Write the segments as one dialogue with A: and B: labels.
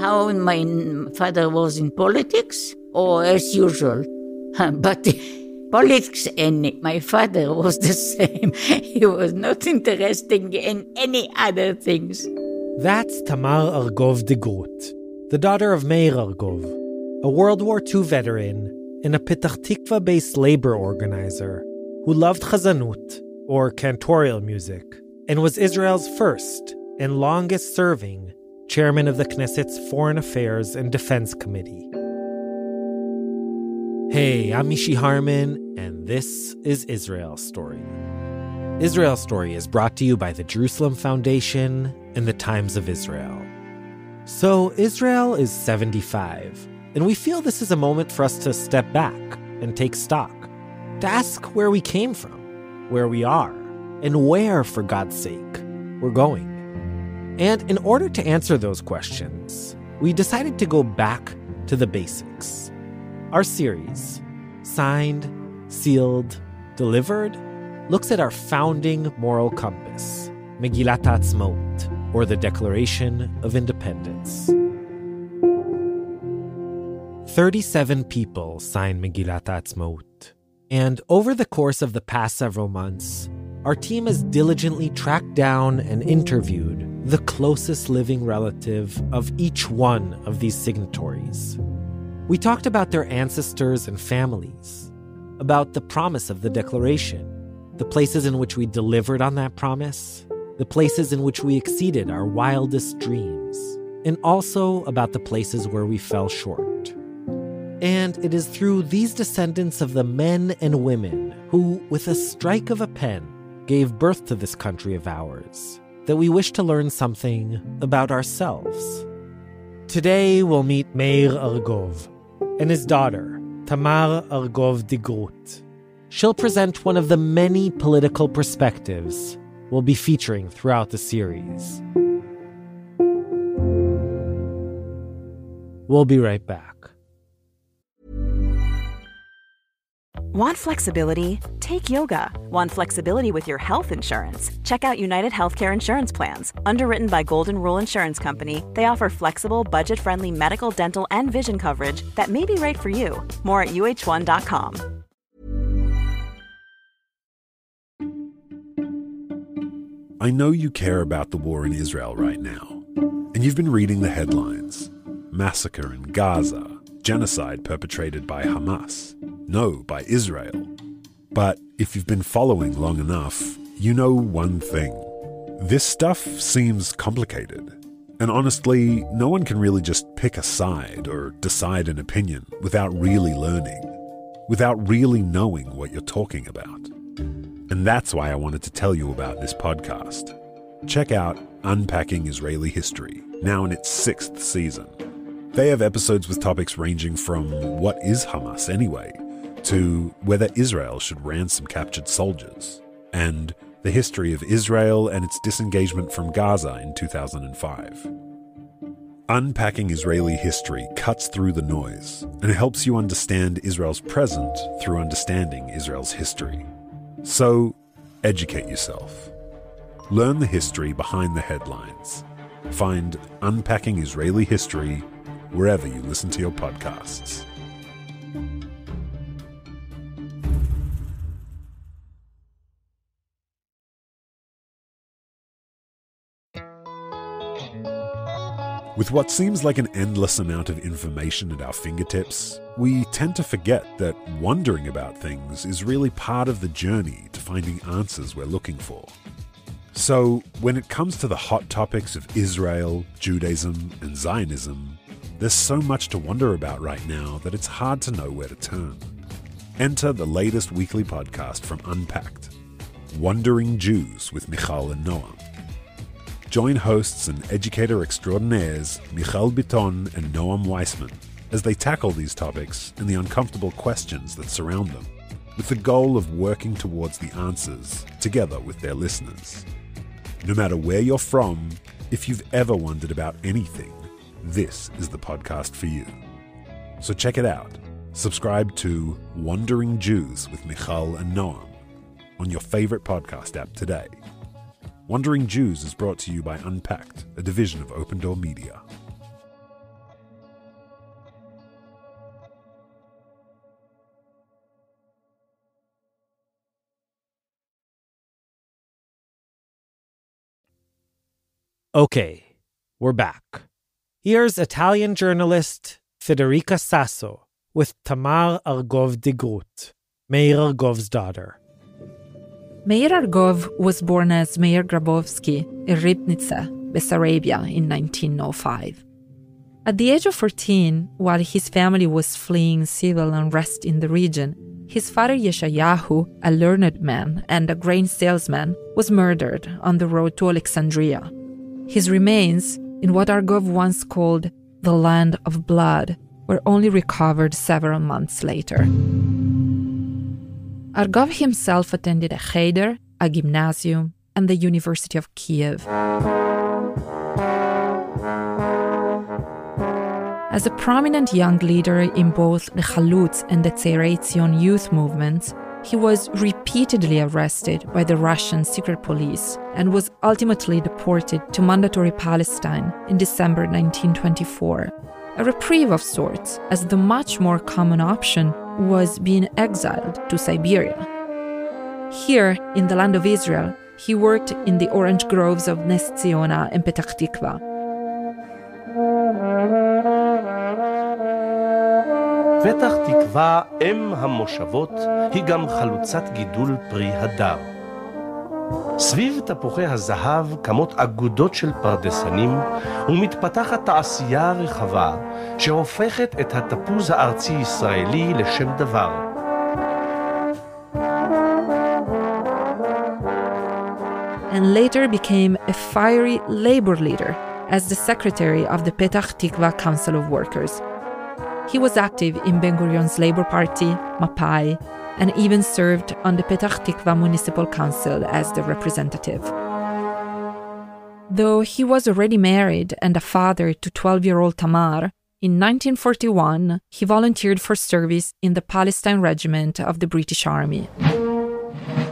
A: How my father was in politics? Or as usual. But politics and my father was the same. He was not interested in any other things.
B: That's Tamar Argov de Groot, the daughter of Meir Argov, a World War II veteran and a Petach Tikvah-based labor organizer who loved chazanut, or cantorial music, and was Israel's first and longest-serving chairman of the Knesset's Foreign Affairs and Defense Committee. Hey, I'm Mishi Harman, and this is Israel Story. Israel Story is brought to you by the Jerusalem Foundation and the Times of Israel. So, Israel is 75, and we feel this is a moment for us to step back and take stock, to ask where we came from, where we are, and where, for God's sake, we're going. And in order to answer those questions, we decided to go back to the basics. Our series, Signed, Sealed, Delivered, looks at our founding moral compass, Megillat HaAtzmaut, or the Declaration of Independence. 37 people signed Megillat HaAtzmaut, and over the course of the past several months, our team has diligently tracked down and interviewed the closest living relative of each one of these signatories. We talked about their ancestors and families, about the promise of the Declaration, the places in which we delivered on that promise, the places in which we exceeded our wildest dreams, and also about the places where we fell short. And it is through these descendants of the men and women who, with a strike of a pen, gave birth to this country of ours, that we wish to learn something about ourselves. Today we'll meet Meir Argov and his daughter, Tamar Argov de Groot. She'll present one of the many political perspectives we'll be featuring throughout the series. We'll be right back.
C: Want flexibility? Take yoga. Want flexibility with your health insurance? Check out United Healthcare Insurance Plans. Underwritten by Golden Rule Insurance Company, they offer flexible, budget-friendly medical, dental, and vision coverage that may be right for you. More at uh1.com.
D: I know you care about the war in Israel right now, and you've been reading the headlines. Massacre in Gaza, genocide perpetrated by Hamas. No, by Israel. But if you've been following long enough, you know one thing. This stuff seems complicated. And honestly, no one can really just pick a side or decide an opinion without really learning, without really knowing what you're talking about. And that's why I wanted to tell you about this podcast. Check out Unpacking Israeli History, now in its 6th season. They have episodes with topics ranging from what is Hamas anyway, to whether Israel should ransom captured soldiers, and the history of Israel and its disengagement from Gaza in 2005. Unpacking Israeli History cuts through the noise and helps you understand Israel's present through understanding Israel's history. So, educate yourself. Learn the history behind the headlines. Find Unpacking Israeli History wherever you listen to your podcasts. With what seems like an endless amount of information at our fingertips, we tend to forget that wondering about things is really part of the journey to finding answers we're looking for. So, when it comes to the hot topics of Israel, Judaism, and Zionism, there's so much to wonder about right now that it's hard to know where to turn. Enter the latest weekly podcast from Unpacked, Wandering Jews with Michal and Noam. Join hosts and educator extraordinaires Michal Biton and Noam Weissman as they tackle these topics and the uncomfortable questions that surround them, with the goal of working towards the answers together with their listeners. No matter where you're from, if you've ever wondered about anything, this is the podcast for you. So check it out. Subscribe to Wandering Jews with Michal and Noam on your favorite podcast app today. Wandering Jews is brought to you by Unpacked, a division of Open Door Media.
B: Okay, we're back. Here's Italian journalist Federica Sasso with Tamar Argov de Groot, Meir Argov's daughter.
E: Meir Argov was born as Meir Grabovsky in Ribnica, Bessarabia, in 1905. At the age of 14, while his family was fleeing civil unrest in the region, his father Yeshayahu, a learned man and a grain salesman, was murdered on the road to Alexandria. His remains, in what Argov once called the land of blood, were only recovered several months later. Argov himself attended a cheder, a gymnasium, and the University of Kiev. As a prominent young leader in both the Chalutz and the Tzarei Tzion youth movements, he was repeatedly arrested by the Russian secret police and was ultimately deported to mandatory Palestine in December 1924. A reprieve of sorts, as the much more common option was being exiled to Siberia. Here, in the land of Israel, he worked in the orange groves of Nes Ziona and Petach Tikvah.
F: פתח תקווה, אם המושבות, היא גם חלוצת גידול פרי הדר. סביב תפוחי הזהב קמות אגודות של פרדסנים ומתפתחת תעשייה רחבה שהופכת את התפוז הארצי-ישראלי לשם דבר.
E: And later became a fiery labor leader as the secretary of the Petach Tikvah Council of Workers. He was active in Ben-Gurion's Labor Party, Mapai, and even served on the Petach Tikvah Municipal Council as the representative. Though he was already married and a father to 12-year-old Tamar, in 1941 he volunteered for service in the Palestine Regiment of the British Army.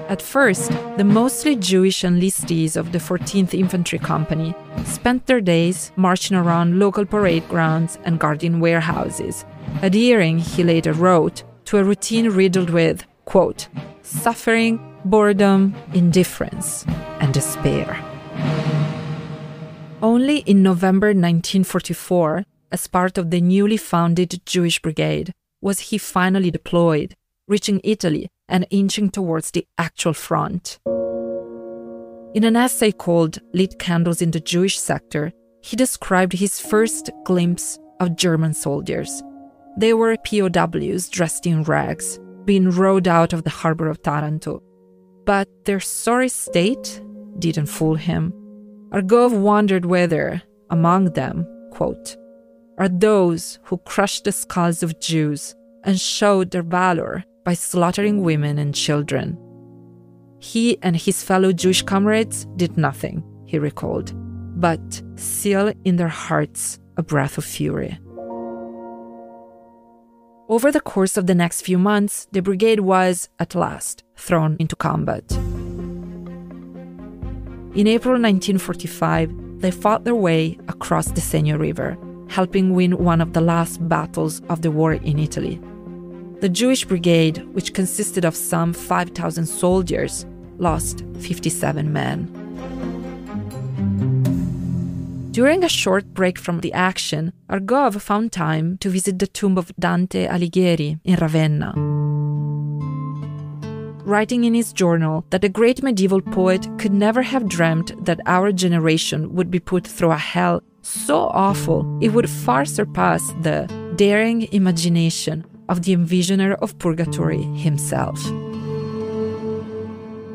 E: At first, the mostly Jewish enlistees of the 14th Infantry Company spent their days marching around local parade grounds and guarding warehouses, adhering, he later wrote, to a routine riddled with, quote, suffering, boredom, indifference, and despair. Only in November 1944, as part of the newly founded Jewish Brigade, was he finally deployed, reaching Italy and inching towards the actual front. In an essay called Lit Candles in the Jewish Sector, he described his first glimpse of German soldiers. They were POWs dressed in rags, being rowed out of the harbor of Taranto. But their sorry state didn't fool him. Argov wondered whether, among them, quote, are those who crushed the skulls of Jews and showed their valor by slaughtering women and children. He and his fellow Jewish comrades did nothing, he recalled, but seal in their hearts a breath of fury. Over the course of the next few months, the brigade was, at last, thrown into combat. In April 1945, they fought their way across the Senio River, helping win one of the last battles of the war in Italy. The Jewish Brigade, which consisted of some 5,000 soldiers, lost 57 men. During a short break from the action, Argov found time to visit the tomb of Dante Alighieri in Ravenna. Writing in his journal that the great medieval poet could never have dreamt that our generation would be put through a hell so awful it would far surpass the daring imagination of the envisioner of purgatory himself.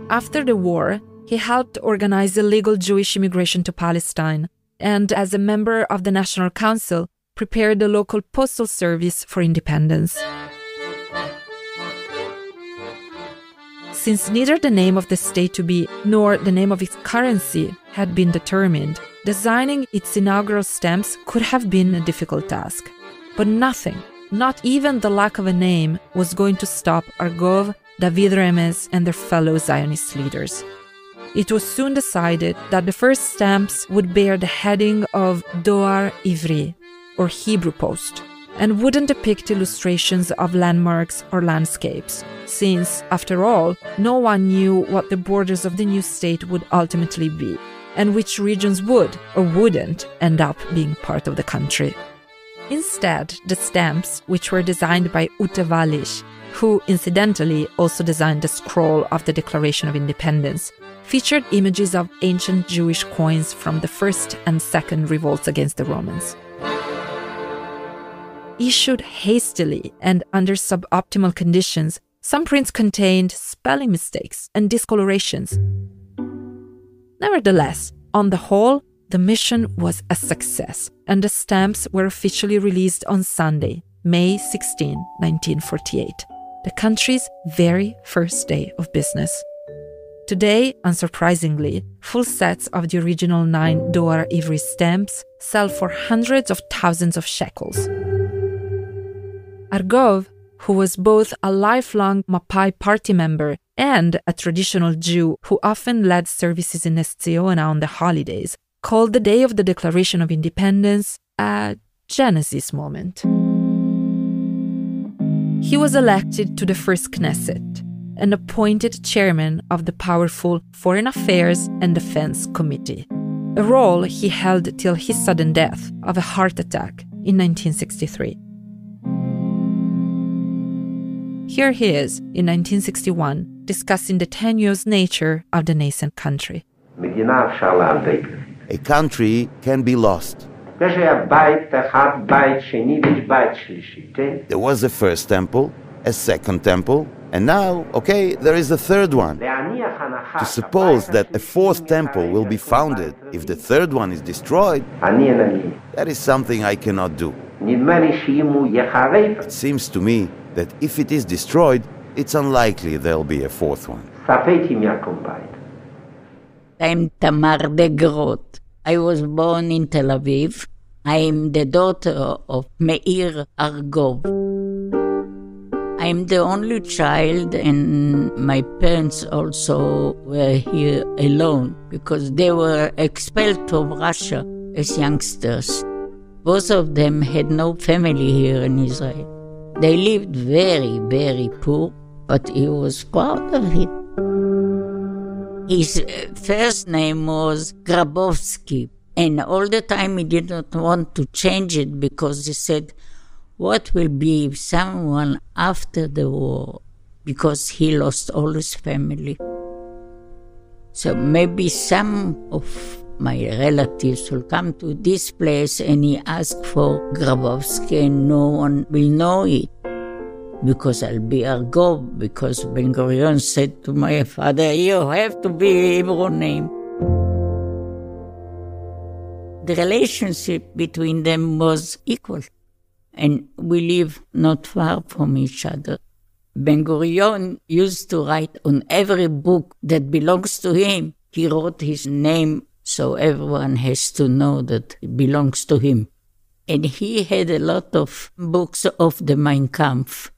E: After the war, he helped organize illegal Jewish immigration to Palestine, and as a member of the National Council, prepared the local postal service for independence. Since neither the name of the state to be nor the name of its currency had been determined, designing its inaugural stamps could have been a difficult task. But nothing, not even the lack of a name, was going to stop Argov, David Remez, and their fellow Zionist leaders. It was soon decided that the first stamps would bear the heading of Doar Ivri, or Hebrew Post, and wouldn't depict illustrations of landmarks or landscapes, since, after all, no one knew what the borders of the new state would ultimately be. and which regions would or wouldn't end up being part of the country. Instead, the stamps, which were designed by Ute Wallisch, who incidentally also designed the scroll of the Declaration of Independence, featured images of ancient Jewish coins from the first and second revolts against the Romans. Issued hastily and under suboptimal conditions, some prints contained spelling mistakes and discolorations. Nevertheless, on the whole, the mission was a success, and the stamps were officially released on Sunday, May 16, 1948, the country's very first day of business. Today, unsurprisingly, full sets of the original 9 Doar Ivri stamps sell for hundreds of thousands of shekels. Argov, who was both a lifelong Mapai party member and a traditional Jew who often led services in Nes Ziona on the holidays, called the day of the Declaration of Independence a Genesis moment. He was elected to the first Knesset and appointed chairman of the powerful Foreign Affairs and Defense Committee, a role he held till his sudden death of a heart attack in 1963. Here he is, in 1961, discussing the tenuous nature of the nascent country.
G: A country can be lost. There was a first temple, a second temple, and now, there is a third one. To suppose that a fourth temple will be founded if the third one is destroyed, that is something I cannot do. It seems to me that if it is destroyed, it's unlikely there'll be a fourth one.
A: I'm Tamar de Groot. I was born in Tel Aviv. I'm the daughter of Meir Argov. I'm the only child, and my parents also were here alone because they were expelled from Russia as youngsters. Both of them had no family here in Israel. They lived very, very poor, but he was proud of it. His first name was Grabovsky, and all the time he did not want to change it because he said, what will be if someone after the war, because he lost all his family. So maybe some of my relatives will come to this place and he asked for Grabovsky and no one will know it. Because I'll be Argov, because Ben-Gurion said to my father, you have to be Hebrew name. The relationship between them was equal, and we live not far from each other. Ben-Gurion used to write on every book that belongs to him. He wrote his name so everyone has to know that it belongs to him. And he had a lot of books of the Mein Kampf.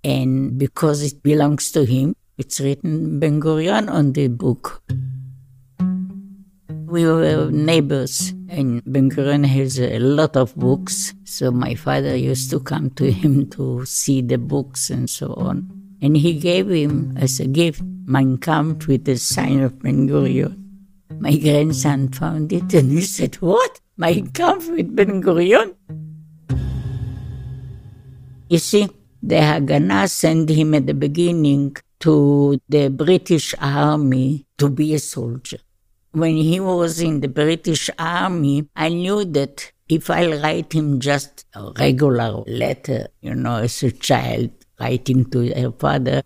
A: And because it belongs to him, it's written Ben-Gurion on the book. We were neighbors, and Ben-Gurion has a lot of books, so my father used to come to him to see the books and so on. And he gave him, as a gift, Mein Kampf with the sign of Ben-Gurion. My grandson found it, and he said, what? Mein Kampf with Ben-Gurion? You see, the Haganah sent him at the beginning to the British Army to be a soldier. When he was in the British Army, I knew that if I write him just a regular letter, as a child writing to her father,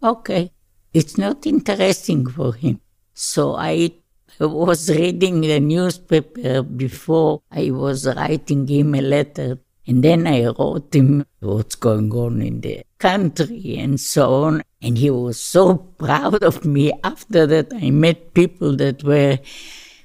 A: okay, it's not interesting for him. So I was reading the newspaper before I was writing him a letter. And then I wrote him what's going on in the country and so on. And he was so proud of me. After that, I met people that were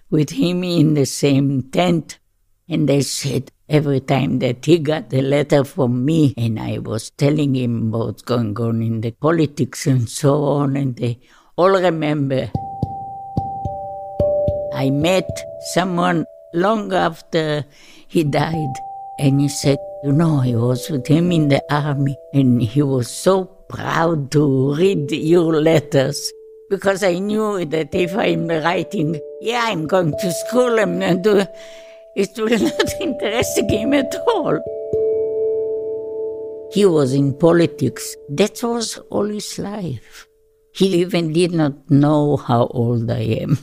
A: with him in the same tent. And they said every time that he got a letter from me and I was telling him what's going on in the politics and so on, and they all remember. I met someone long after he died. And he said, I was with him in the army, and he was so proud to read your letters, because I knew that if I'm writing Yeah, I'm going to school, I'm going to... It will not interest him at all. He was in politics. That was all his life. He even did not know how old I am.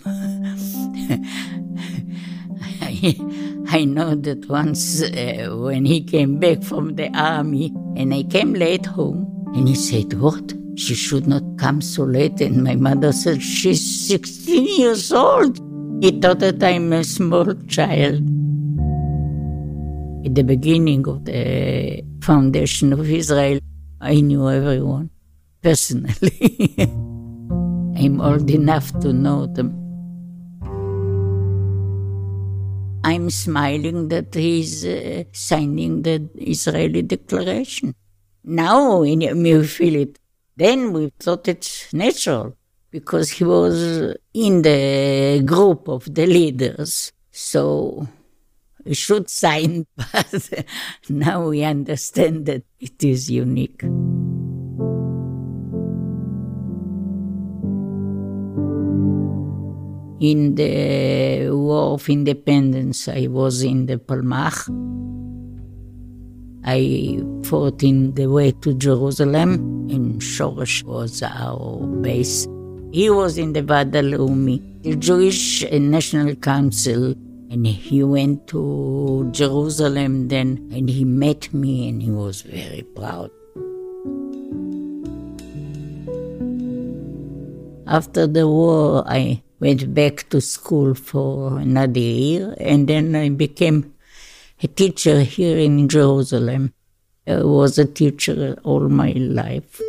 A: I know that once when he came back from the army and I came late home, and he said, "What? She should not come so late." And my mother said, "She's 16 years old." He thought that I'm a small child. At the beginning of the foundation of Israel, I knew everyone personally. I'm old enough to know them. I'm smiling that he's signing the Israeli declaration. Now we feel it. Then we thought it's natural because he was in the group of the leaders. So we should sign, but now we understand that it is unique. In the War of Independence, I was in the Palmach. I fought in the way to Jerusalem, and Shoresh was our base. He was in the Vada Leumi, the Jewish National Council, and he went to Jerusalem then, and he met me, and he was very proud. After the war, I went back to school for another year, and then I became a teacher here in Jerusalem. I was a teacher all my life.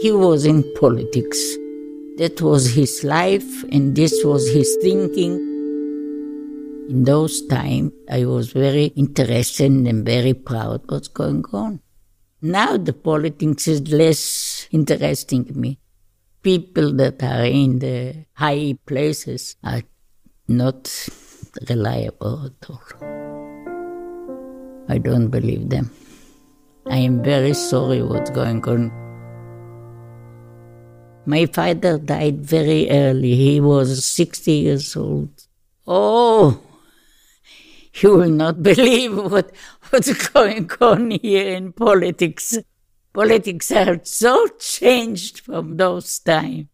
A: He was in politics. That was his life, and this was his thinking. In those times, I was very interested and very proud what's going on. Now the politics is less interesting to me. People that are in the high places are not reliable at all. I don't believe them. I am very sorry what's going on. My father died very early. He was 60 years old. Oh, you will not believe what's going on here in politics. Politics are so changed from those times.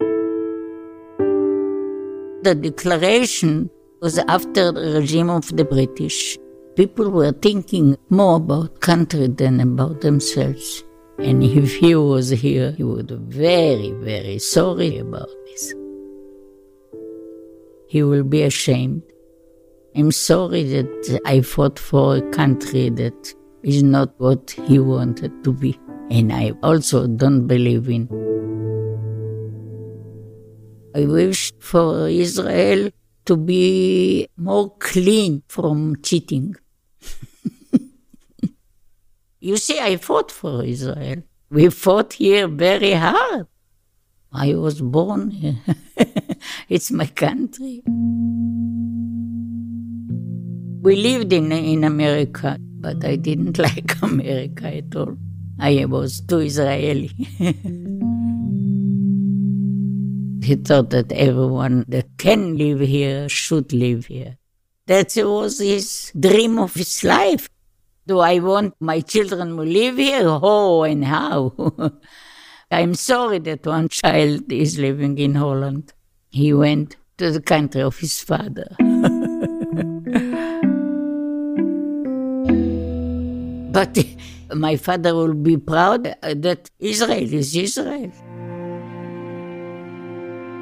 A: The declaration was after the regime of the British. People were thinking more about country than about themselves. And if he was here, he would be very, very sorry about this. He will be ashamed. I'm sorry that I fought for a country that is not what he wanted to be. And I also don't believe in. I wish for Israel to be more clean from cheating. You see, I fought for Israel. We fought here very hard. I was born here. It's my country. We lived in America, but I didn't like America at all. I was too Israeli. He thought that everyone that can live here should live here. That was his dream of his life. Do I want my children to live here? Oh, and how? I'm sorry that one child is living in Holland. He went to the country of his father. But my father will be proud that Israel is Israel.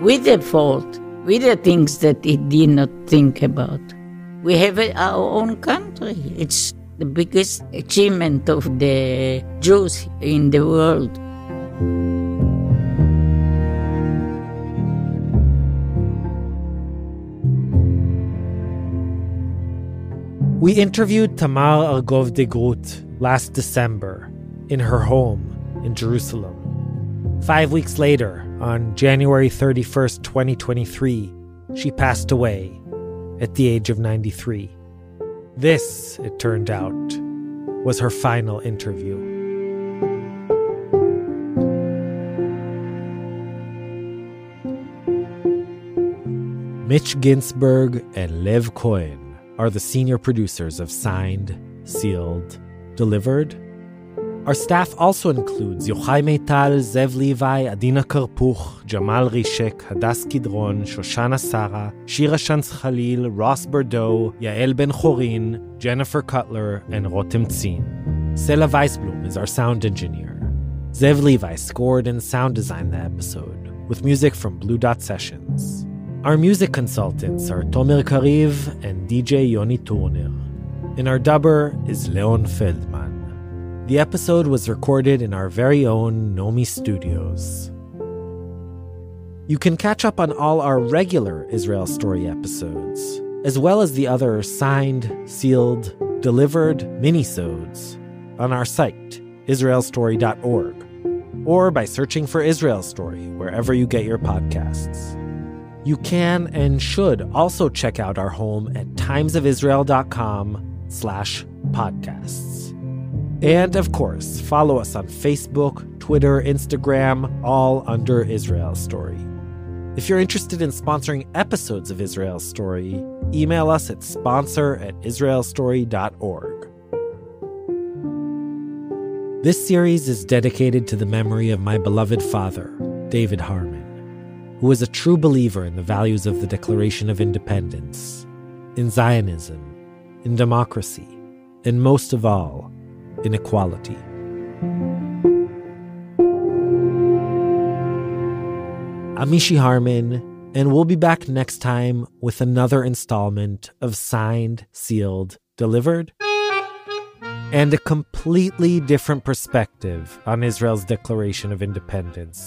A: With the fault, with the things that he did not think about. We have our own country. It's the biggest achievement of the Jews in the world.
B: We interviewed Tamar Argov de Groot last December in her home in Jerusalem. 5 weeks later, on January 31st, 2023, she passed away at the age of 93. This, it turned out, was her final interview. Mitch Ginsburg and Lev Cohen are the senior producers of Signed, Sealed, Delivered. Our staff also includes Yochai Meital, Zev Levi, Adina Karpuch, Jamal Rishek, Hadas Kidron, Shoshana Sara, Shira Shantz Khalil, Ross Bordeaux, Yael Ben-Chorin, Jennifer Cutler, and Rotem Tzin. Sela Weisblum is our sound engineer. Zev Levi scored and sound designed the episode, with music from Blue Dot Sessions. Our music consultants are Tomer Kariv and DJ Yoni Turner. And our dubber is Leon Feldman. The episode was recorded in our very own Nomi Studios. You can catch up on all our regular Israel Story episodes, as well as the other Signed, Sealed, Delivered minisodes on our site, israelstory.org, or by searching for Israel Story wherever you get your podcasts. You can and should also check out our home at timesofisrael.com/podcasts. And, of course, follow us on Facebook, Twitter, Instagram, all under Israel Story. If you're interested in sponsoring episodes of Israel Story, email us at sponsor@israelstory.org. This series is dedicated to the memory of my beloved father, David Harmon, who was a true believer in the values of the Declaration of Independence, in Zionism, in democracy, and most of all, in equality. I'm Mishy Harman, and we'll be back next time with another installment of Signed, Sealed, Delivered, and a completely different perspective on Israel's Declaration of Independence.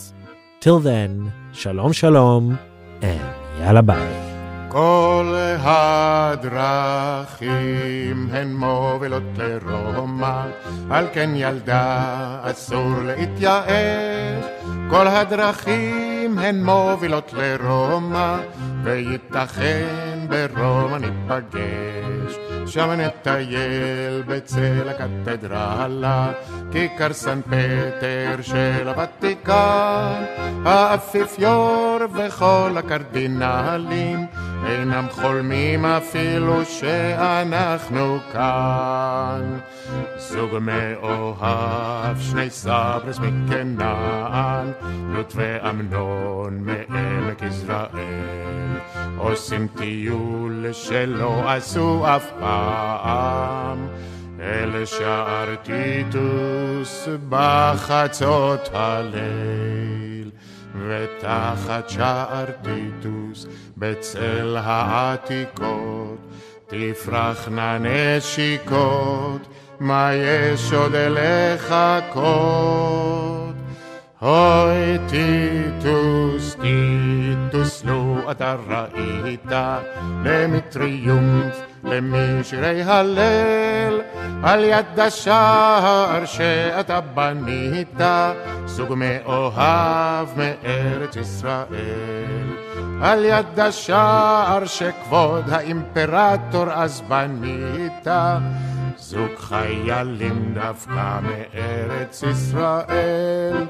B: Till then, shalom shalom, and yalla bye.
H: כל הדרכים הן מובילות לרומא, על כן ילדה אסור להתייאש. כל הדרכים הן מובילות לרומא, וייתכן ברומא ניפגש. שם נטייל בצל הקתדרלה, כיכר סן פטר של הוותיקן. האפיפיור וכל הקרדינלים אינם חולמים אפילו שאנחנו כאן. זוג מאוהב, שני סברס מכנען, לוט ואמנון מעמק יזרעאל, עושים טיול שלא עשו אף פעם, אל שער טיטוס בחצות הליל. ותחת שער טיטוס בצל העתיקות תפרחנה נשיקות, מה יש עוד לחכות? אוי טיטוס, טיטוס, לו אתה ראית למטריומף, למי שירי הלל, על יד השער שאתה בנית, סוג מאוהב מארץ ישראל. על יד השער שכבוד האימפרטור אז בנית, זוג חיילים דווקא מארץ ישראל.